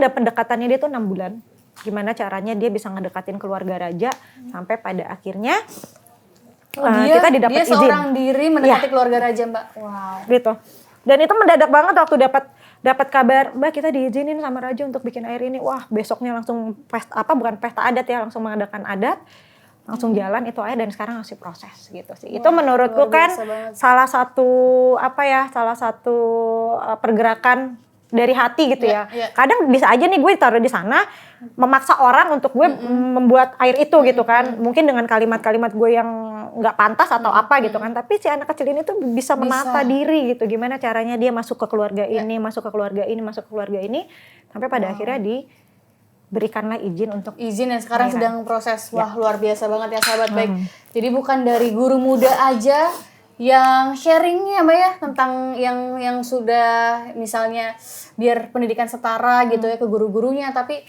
dan pendekatannya dia tuh 6 bulan. Gimana caranya dia bisa ngedekatin keluarga raja sampai pada akhirnya kita didapat izin. Dia seorang diri mendekati keluarga raja Mbak. Wow. Gitu. Dan itu mendadak banget waktu dapat kabar, Mbak kita diizinin sama raja untuk bikin air ini. Wah, besoknya langsung bukan pesta adat ya, langsung mengadakan adat, langsung jalan itu air dan sekarang masih proses gitu sih. Itu menurutku kan salah satu pergerakan dari hati gitu ya. Iya. Kadang bisa aja nih gue taruh di sana memaksa orang untuk gue membuat air itu gitu kan. Mungkin dengan kalimat-kalimat gue yang nggak pantas atau apa gitu kan. Tapi si anak kecil ini tuh bisa menata diri gitu. Gimana caranya dia masuk ke keluarga ini, masuk ke keluarga ini, masuk ke keluarga ini, sampai pada akhirnya diberikanlah izin untuk izin dan sekarang lahiran. sedang proses. Wah, luar biasa banget ya sahabat baik. Jadi bukan dari guru muda aja yang sharingnya Mbak ya tentang yang sudah misalnya biar pendidikan setara gitu ya ke guru-gurunya, tapi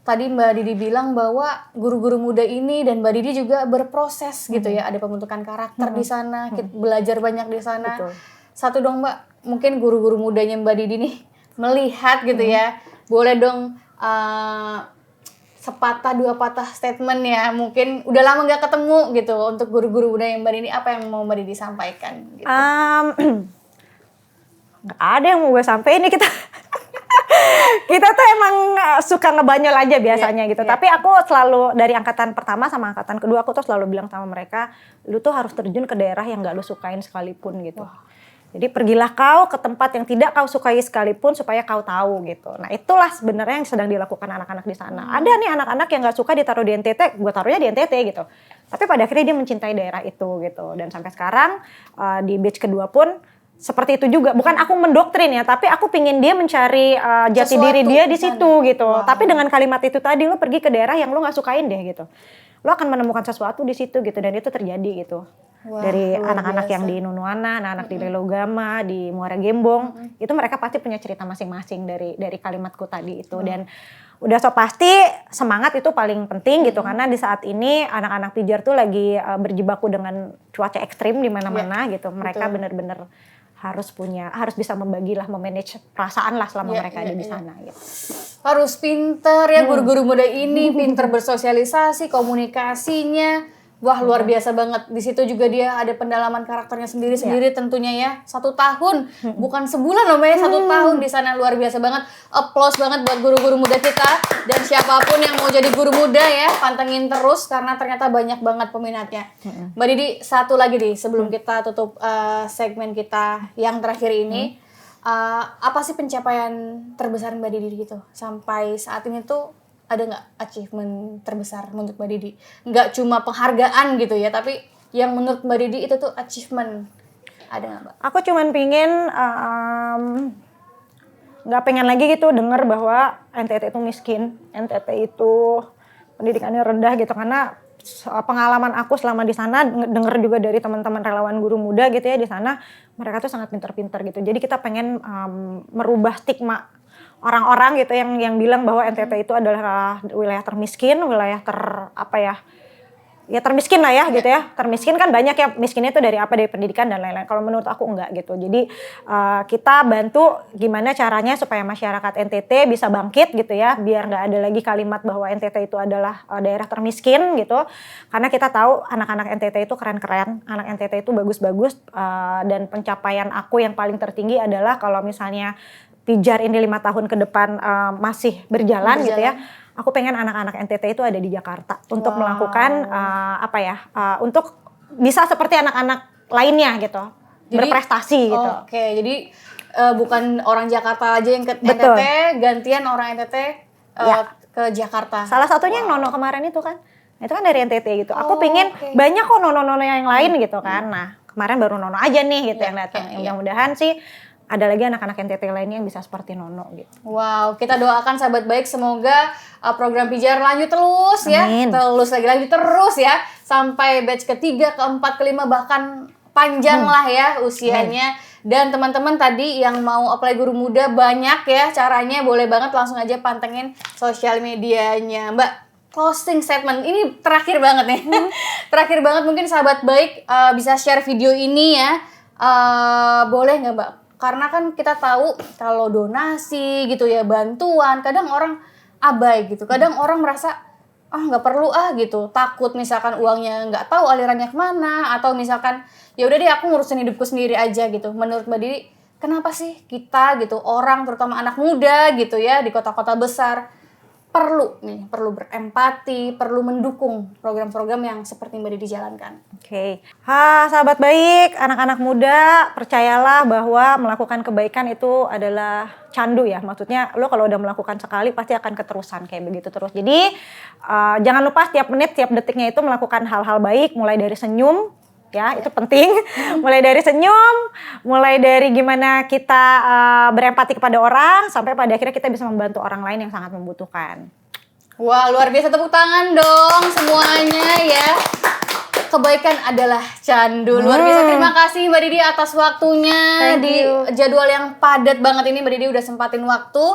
tadi Mbak Didi bilang bahwa guru-guru muda ini dan Mbak Didi juga berproses gitu ya, ada pembentukan karakter di sana, kita belajar banyak di sana. Betul. Satu dong Mbak, mungkin guru-guru mudanya Mbak Didi nih melihat gitu ya, boleh dong sepatah dua patah statement ya, mungkin udah lama nggak ketemu gitu untuk guru-guru muda yang Mbak Didi, apa yang mau Mbak Didi sampaikan gitu. Nggak ada yang mau gue sampein nih kita. Kita tuh emang suka ngebanyol aja biasanya gitu. Tapi aku selalu dari angkatan pertama sama angkatan kedua aku tuh selalu bilang sama mereka, lu tuh harus terjun ke daerah yang nggak lu sukain sekalipun gitu. Jadi pergilah kau ke tempat yang tidak kau sukai sekalipun supaya kau tahu gitu. Nah itulah sebenarnya yang sedang dilakukan anak-anak di sana. Ada nih anak-anak yang nggak suka ditaruh di NTT, gue taruhnya di NTT gitu. Tapi pada akhirnya dia mencintai daerah itu gitu. Dan sampai sekarang di batch kedua pun seperti itu juga. Bukan aku mendoktrin ya, tapi aku pingin dia mencari jati Sesuatu diri dia di di sana. situ gitu. Tapi dengan kalimat itu tadi, lo pergi ke daerah yang lo nggak sukain deh gitu. Lo akan menemukan sesuatu di situ gitu, dan itu terjadi gitu. Wah, Dari luar anak-anak biasa. yang di Nunuana, anak-anak di Lelogama, di Muara Gembong, itu mereka pasti punya cerita masing-masing dari kalimatku tadi itu. Dan udah so pasti semangat itu paling penting gitu, karena di saat ini anak-anak pijar tuh lagi berjibaku dengan cuaca ekstrim di mana-mana gitu. Mereka benar-benar harus bisa membagilah, memanage perasaan lah selama mereka ada di sana gitu. Harus pinter ya guru-guru muda ini, pinter bersosialisasi, komunikasinya. Wah, luar biasa banget. Di situ juga dia ada pendalaman karakternya sendiri-sendiri tentunya ya. 1 tahun, bukan sebulan loh Mbak ya, 1 tahun di sana, luar biasa banget. Applause banget buat guru-guru muda kita, dan siapapun yang mau jadi guru muda ya, pantengin terus karena ternyata banyak banget peminatnya. Mbak Didi, satu lagi nih sebelum kita tutup segmen kita yang terakhir ini. Apa sih pencapaian terbesar Mbak Didi gitu sampai saat ini tuh? Ada nggak achievement terbesar menurut Mbak Didi? Nggak cuma penghargaan gitu ya, tapi yang menurut Mbak Didi itu tuh achievement. Ada nggak Mbak? Aku cuman pingin nggak pengen lagi gitu dengar bahwa NTT itu miskin, NTT itu pendidikannya rendah gitu, karena pengalaman aku selama di sana, dengar juga dari teman-teman relawan guru muda gitu ya di sana, mereka tuh sangat pintar-pintar gitu. Jadi kita pengen merubah stigma orang-orang gitu yang bilang bahwa NTT itu adalah wilayah termiskin, wilayah termiskin lah ya gitu ya. Termiskin kan banyak ya, miskinnya itu dari apa, dari pendidikan dan lain-lain. Kalau menurut aku enggak gitu. Jadi kita bantu gimana caranya supaya masyarakat NTT bisa bangkit gitu ya, biar nggak ada lagi kalimat bahwa NTT itu adalah daerah termiskin gitu. Karena kita tahu anak-anak NTT itu keren-keren, anak NTT itu bagus-bagus, dan pencapaian aku yang paling tertinggi adalah kalau misalnya Pijar ini 5 tahun ke depan masih berjalan gitu ya. Aku pengen anak-anak NTT itu ada di Jakarta untuk melakukan untuk bisa seperti anak-anak lainnya gitu, jadi, berprestasi gitu. Oke, jadi bukan orang Jakarta aja yang ke Betul. NTT, gantian orang NTT ke Jakarta. Salah satunya yang Nono kemarin itu kan, itu kan dari NTT gitu. Aku pengen banyak kok Nono-Nono yang lain gitu kan. Nah kemarin baru Nono aja nih gitu yang datang. Mudah-mudahan sih ada lagi anak-anak NTT lainnya yang bisa seperti Nono gitu. Wow, kita doakan sahabat baik semoga program Pijar lanjut terus ya. Amin. Lanjut terus ya. Sampai batch ke-3, ke-4, ke-5 bahkan panjang lah ya usianya. Dan teman-teman tadi yang mau apply guru muda banyak ya caranya, boleh banget langsung aja pantengin sosial medianya. Mbak, closing statement ini terakhir banget nih. Terakhir banget, mungkin sahabat baik bisa share video ini ya. Boleh nggak Mbak? Karena kan kita tahu kalau donasi gitu ya, bantuan, kadang orang abai gitu. Kadang orang merasa nggak perlu gitu, takut misalkan uangnya nggak tahu alirannya kemana, atau misalkan ya udah deh aku ngurusin hidupku sendiri aja gitu. Menurut Mbak Didi, kenapa sih kita gitu, orang terutama anak muda gitu ya di kota-kota besar, perlu berempati, perlu mendukung program-program yang seperti Mbak Didi jalankan. Oke. Sahabat baik, anak-anak muda, percayalah bahwa melakukan kebaikan itu adalah candu ya. Maksudnya lo kalau udah melakukan sekali pasti akan keterusan kayak begitu terus. Jadi jangan lupa setiap menit, setiap detiknya itu melakukan hal-hal baik, mulai dari senyum, ya itu penting. Mulai dari senyum, mulai dari gimana kita berempati kepada orang, sampai pada akhirnya kita bisa membantu orang lain yang sangat membutuhkan. Wah, luar biasa, tepuk tangan dong semuanya ya. Kebaikan adalah candu. Luar biasa. Terima kasih Mbak Didi atas waktunya. Thank Di you. jadwal yang padat banget ini Mbak Didi udah sempatin waktu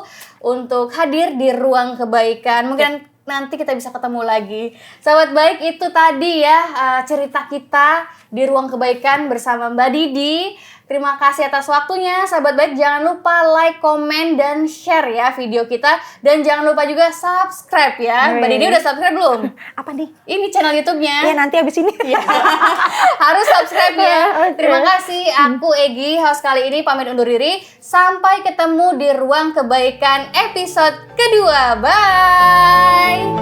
untuk hadir di Ruang Kebaikan. Mungkin nanti kita bisa ketemu lagi. Sahabat baik, itu tadi ya cerita kita di Ruang Kebaikan bersama Mbak Didi. Terima kasih atas waktunya. Sahabat baik, jangan lupa like, komen, dan share ya video kita. Dan jangan lupa juga subscribe ya. Mbak Didi udah subscribe belum? Apa nih? Ini channel YouTube-nya. Ya nanti abis ini. Ya. Harus subscribe ya. Oke. Terima kasih. Aku Egy, host kali ini pamit undur diri. Sampai ketemu di Ruang Kebaikan episode kedua. Bye.